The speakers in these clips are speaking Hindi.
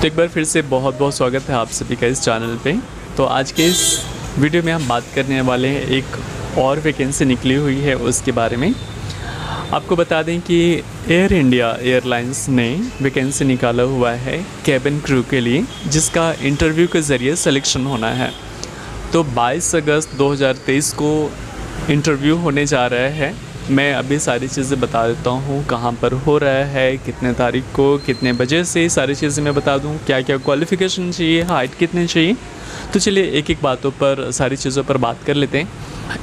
तो एक बार फिर से बहुत बहुत स्वागत है आप सभी का इस चैनल पे। तो आज के इस वीडियो में हम बात करने वाले हैं एक और वैकेंसी निकली हुई है उसके बारे में। आपको बता दें कि एयर इंडिया एयरलाइंस ने वैकेंसी निकाला हुआ है कैबिन क्रू के लिए, जिसका इंटरव्यू के ज़रिए सिलेक्शन होना है। तो 22 अगस्त 2023 को इंटरव्यू होने जा रहा है। मैं अभी सारी चीज़ें बता देता हूँ, कहाँ पर हो रहा है, कितने तारीख को, कितने बजे से, सारी चीज़ें मैं बता दूँ, क्या क्या क्वालिफ़िकेशन चाहिए, हाइट कितनी चाहिए। तो चलिए एक एक बातों पर, सारी चीज़ों पर बात कर लेते हैं।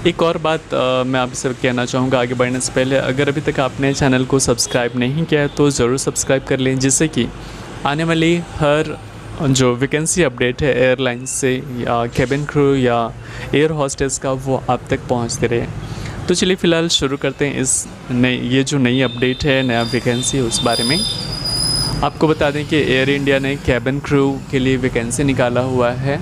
एक और बात मैं आपसे कहना चाहूँगा आगे बढ़ने से पहले, अगर अभी तक आपने चैनल को सब्सक्राइब नहीं किया है तो ज़रूर सब्सक्राइब कर लें, जिससे कि आने वाली हर जो वैकेंसी अपडेट है एयरलाइंस से या कैबिन क्रू या एयर होस्टेस का, वो आप तक पहुँचते रहे। तो चलिए फ़िलहाल शुरू करते हैं इस ये जो नई अपडेट है, नया वैकेंसी है उस बारे में। आपको बता दें कि एयर इंडिया ने कैबिन क्रू के लिए वैकेंसी निकाला हुआ है।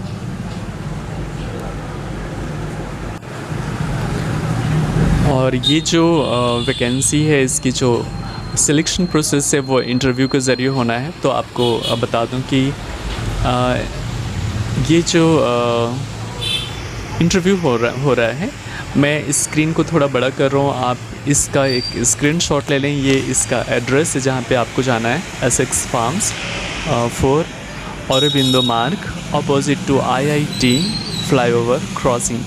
और ये जो वैकेंसी है, इसकी जो सिलेक्शन प्रोसेस है वो इंटरव्यू के ज़रिए होना है। तो आपको बता दूं कि ये जो इंटरव्यू हो रहा है, मैं इस स्क्रीन को थोड़ा बड़ा कर रहा हूँ, आप इसका एक स्क्रीनशॉट ले लें। ये इसका एड्रेस है जहाँ पे आपको जाना है, Essex farms 4 Aurobindo Marg, opposite to IIT flyover crossing,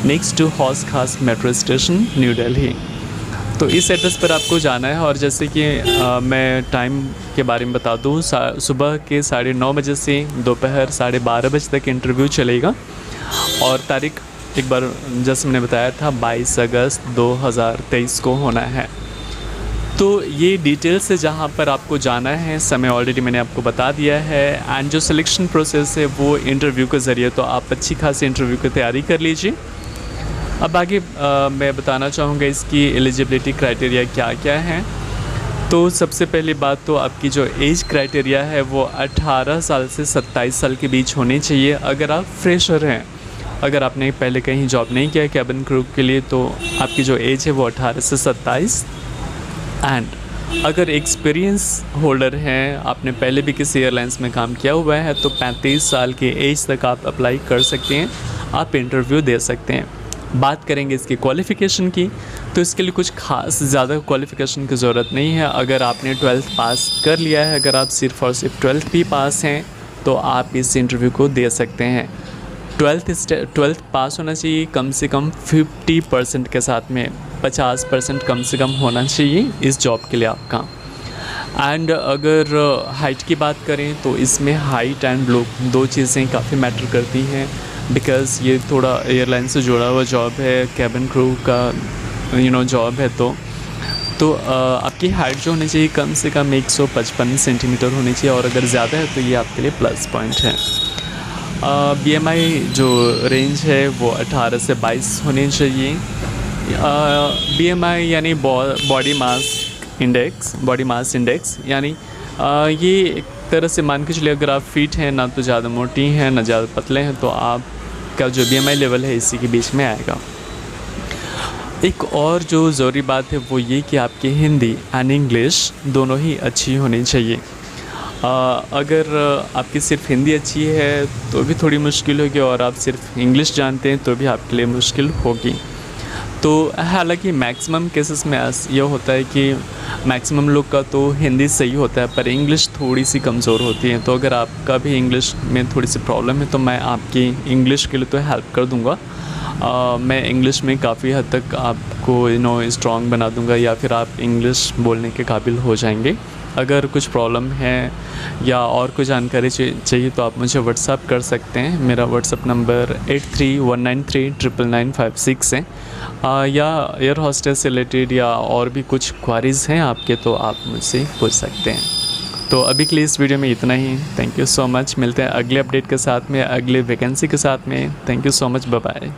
next to Hauz Khas metro station, new Delhi. तो इस एड्रेस पर आपको जाना है। और जैसे कि मैं टाइम के बारे में बता दूँ, सुबह के 9:30 बजे से दोपहर 12:30 बजे तक इंटरव्यू चलेगा। और तारीख एक बार जैसे मैंने बताया था 22 अगस्त 2023 को होना है। तो ये डिटेल्स है जहाँ पर आपको जाना है, समय ऑलरेडी मैंने आपको बता दिया है। एंड जो सिलेक्शन प्रोसेस है वो इंटरव्यू के ज़रिए, तो आप अच्छी खासी इंटरव्यू की तैयारी कर लीजिए। अब आगे मैं बताना चाहूँगा इसकी एलिजिबिलिटी क्राइटेरिया क्या क्या है। तो सबसे पहली बात तो आपकी जो एज क्राइटेरिया है वो 18 साल से 27 साल के बीच होनी चाहिए अगर आप फ्रेशर हैं। अगर आपने पहले कहीं जॉब नहीं किया है कैबिन क्रू के लिए, तो आपकी जो एज है वो 18 से 27। एंड अगर एक्सपीरियंस होल्डर हैं, आपने पहले भी किसी एयरलाइंस में काम किया हुआ है, तो 35 साल के एज तक आप अप्लाई कर सकते हैं, आप इंटरव्यू दे सकते हैं। बात करेंगे इसकी क्वालिफ़िकेशन की, तो इसके लिए कुछ खास ज़्यादा क्वालिफ़िकेशन की ज़रूरत नहीं है। अगर आपने 12th पास कर लिया है, अगर आप सिर्फ़ और सिर्फ 12th भी पास हैं, तो आप इस इंटरव्यू को दे सकते हैं। 12th पास होना चाहिए कम से कम 50% के साथ में, 50% कम से कम होना चाहिए इस जॉब के लिए आपका। एंड अगर हाइट की बात करें तो इसमें हाइट एंड लुक, दो चीज़ें काफ़ी मैटर करती हैं, बिकॉज़ ये थोड़ा एयरलाइन से जुड़ा हुआ जॉब है, कैबिन क्रू का जॉब है। तो आपकी हाइट जो होनी चाहिए कम से कम 155 सेंटीमीटर होनी चाहिए, और अगर ज़्यादा है तो ये आपके लिए प्लस पॉइंट है। BMI जो रेंज है वो 18 से 22 होनी चाहिए। BMI यानी बॉडी मास इंडेक्स, यानी ये एक तरह से मान के चलिए, अगर आप फिट हैं, ना तो ज़्यादा मोटी हैं ना ज़्यादा पतले हैं, तो आपका जो BMI लेवल है इसी के बीच में आएगा। एक और जो ज़रूरी बात है वो ये कि आपकी हिंदी एंड इंग्लिश दोनों ही अच्छी होनी चाहिए। अगर आपकी सिर्फ हिंदी अच्छी है तो भी थोड़ी मुश्किल होगी, और आप सिर्फ इंग्लिश जानते हैं तो भी आपके लिए मुश्किल होगी। तो हालांकि मैक्सिमम केसेस में यह होता है कि मैक्सिमम लोग का तो हिंदी सही होता है, पर इंग्लिश थोड़ी सी कमज़ोर होती है। तो अगर आपका भी इंग्लिश में थोड़ी सी प्रॉब्लम है तो मैं आपकी इंग्लिश के लिए तो हेल्प कर दूँगा। मैं इंग्लिश में काफ़ी हद तक आपको स्ट्रॉन्ग बना दूँगा, या फिर आप इंग्लिश बोलने के काबिल हो जाएंगे। अगर कुछ प्रॉब्लम है या और कोई जानकारी चाहिए तो आप मुझे व्हाट्सअप कर सकते हैं। मेरा व्हाट्सअप नंबर 8319399556 है। या एयर हॉस्टेस से रिलेटेड या और भी कुछ क्वारीज़ हैं आपके, तो आप मुझसे पूछ सकते हैं। तो अभी के लिए इस वीडियो में इतना ही। Thank you so much. मिलते हैं अगले अपडेट के साथ में, अगले वैकेंसी के साथ में। Thank you so much. Bye bye.